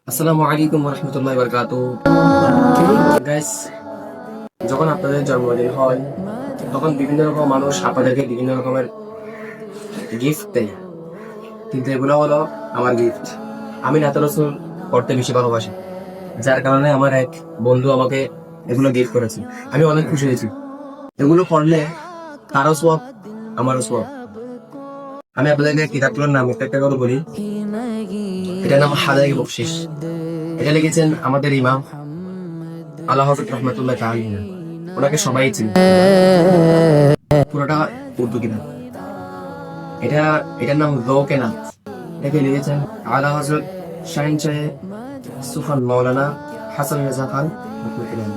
আসসালামু আলাইকুম রহমতুল্লাহ বারকাতু। গাইস, যখন আপনাদের জন্মদিন হয় তখন বিভিন্ন রকম মানুষ আপনাদেরকে বিভিন্ন রকমের গিফট দেয়, কিন্তু এগুলো হলো আমার গিফট। আমি নাতে রসুল পড়তে বেশি ভালোবাসি, যার কারণে আমার এক বন্ধু আমাকে এগুলো গিফট করেছে। আমি অনেক খুশি হয়েছি। এগুলো পড়লে তারও সোয়াব, আমারও সোয়াব। আমি আপনাদেরকে কিতাবগুলোর নাম একটা একটা করে বলি। এটার নাম হাদায়ে বকশিস। এটা লিখেছেন আমাদের ইমাম আল্লাহ হযরত রহমাতুল্লাহ তাআলা। ওনাকে সবাই চিনে। পুরোটা উর্দু কিতাব। এটা এটার নাম যৌকে নাথ। এটাকে লিখেছেন আলা হযরত শাহিনশাহ সুফান মাওলানা হাসান রেজা খান রহমাতুল্লাহ আলাইহি।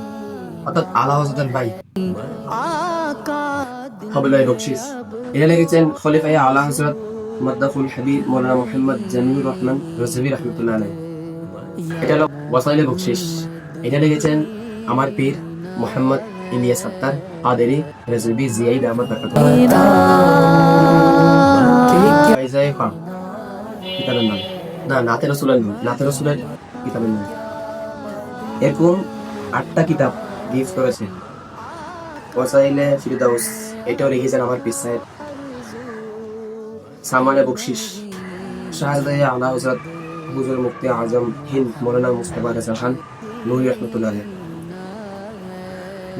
অর্থাৎ আলা হযরতের ভাই হাবিবুল্লাহ বকশিস। এটা লিখেছেন খলিফায়ে আলা হযরত মাদ্দাফুল হাবিব মাওলানা মুহাম্মদ জামিউর রহমান রজভী রহমাতুল্লাহ আলাইহি। এটা হলো ওয়াসাইলে বকশিস। এটা লিখেছেন আমার পীর মোহাম্মদ ইলিয়াস আত্তার কাদেরী রেজভী জিয়াই দামাত ফাইজায়ে খান কিতাবের নাম। না, নাতে রসুলের নাম, নাতে রসুলের কিতাবের নাম। এরকম 8টা কিতাব গিফট করেছে। ওয়াসাইলে ফিরদাউস, এটাও লিখেছেন আমার পীর সাহেব সামানে বকশিস। শাহজাদে আলা হযরত হুজুর মুফতি আজম হিন্দ মৌলানা মুস্তাফা রেজা খান নূরি রহমাতুল্লাহ আলাইহি।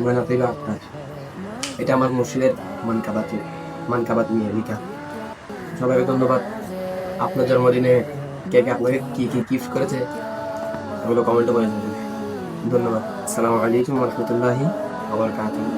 মানাতিল আক্তার, এটা আমার মুর্শিদের মানকাবাত নিয়ে লেখা। সবাইকে ধন্যবাদ। আপনার জন্মদিনে কে কে আপনাকে কি কি গিফট করেছে ওগুলো কমেন্টে বলে দেবেন। ধন্যবাদ। আসসালামু আলাইকুম রহমতুল্লাহি ওয়া বারাকাতুহু।